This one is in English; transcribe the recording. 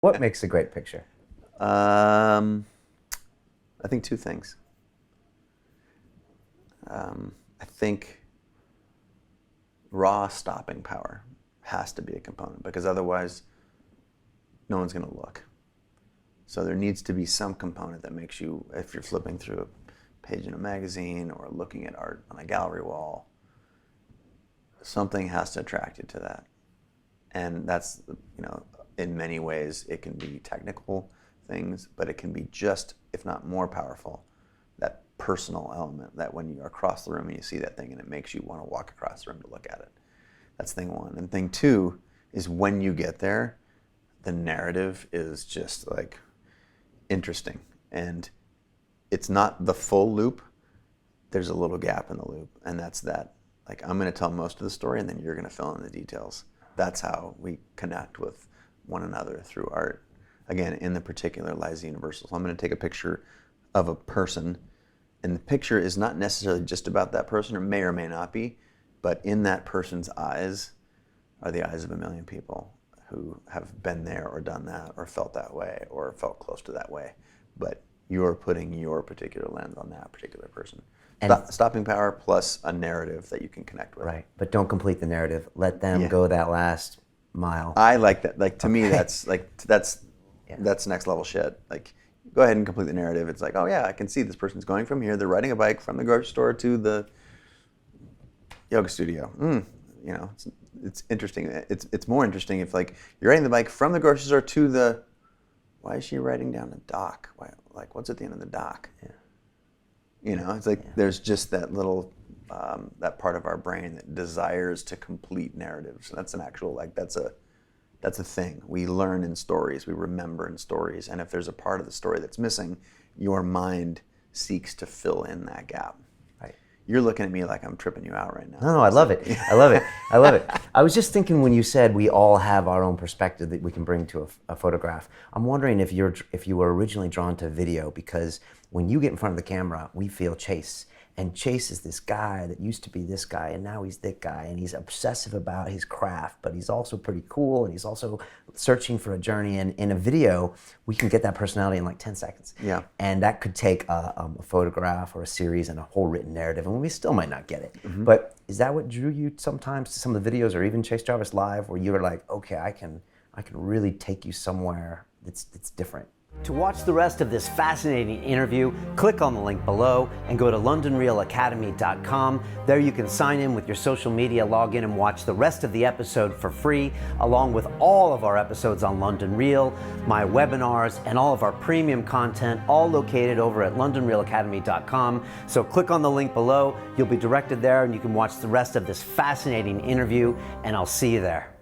What makes a great picture? I think two things. I think raw stopping power has to be a component, because otherwise no one's going to look. So there needs to be some component that makes you, if you're flipping through a page in a magazine or looking at art on a gallery wall, something has to attract you to that. And that's, in many ways it can be technical things, but it can be just, if not more powerful, that personal element, that when you're across the room and you see that thing and it makes you want to walk across the room to look at it. That's thing one. And thing two is, when you get there, the narrative is just like interesting. And it's not the full loop. There's a little gap in the loop. And that's that, like, I'm going to tell most of the story and then you're going to fill in the details. That's how we connect with one another through art. Again, in the particular lies the universal. So I'm going to take a picture of a person, and the picture is not necessarily just about that person, or may not be, but in that person's eyes are the eyes of a million people who have been there or done that or felt that way or felt close to that way. But you're putting your particular lens on that particular person. And stopping power plus a narrative that you can connect with. right, but don't complete the narrative. Let them go that last mile. I like that. Like, to me, that's next level shit. Like, go ahead and complete the narrative. It's like, oh yeah, I can see this person's going from here. They're riding a bike from the grocery store to the yoga studio. It's interesting. It's more interesting if, like, you're riding the bike from the grocery store to the. Why is she riding down the dock? Why, like, what's at the end of the dock? Yeah. It's like there's just that little that part of our brain that desires to complete narratives. That's an actual, like, that's a thing. We learn in stories, we remember in stories, and if there's a part of the story that's missing, your mind seeks to fill in that gap. Right. You're looking at me like I'm tripping you out right now. No, I love it. I love it. I love it. I was just thinking, when you said we all have our own perspective that we can bring to a photograph, I'm wondering if you were originally drawn to video, because when you get in front of the camera, we feel Chase. And Chase is this guy that used to be this guy, and now he's that guy, and he's obsessive about his craft, but he's also pretty cool, and he's also searching for a journey. And in a video, we can get that personality in like 10 seconds. Yeah. And that could take a photograph or a series and a whole written narrative, and we still might not get it. Mm-hmm. But is that what drew you sometimes to some of the videos, or even Chase Jarvis Live, where you were like, okay, I can really take you somewhere that's different? To watch the rest of this fascinating interview, click on the link below and go to londonreelacademy.com. There you can sign in with your social media, log in, and watch the rest of the episode for free, along with all of our episodes on London Reel, my webinars, and all of our premium content, all located over at londonreelacademy.com. So click on the link below, you'll be directed there, and you can watch the rest of this fascinating interview, and I'll see you there.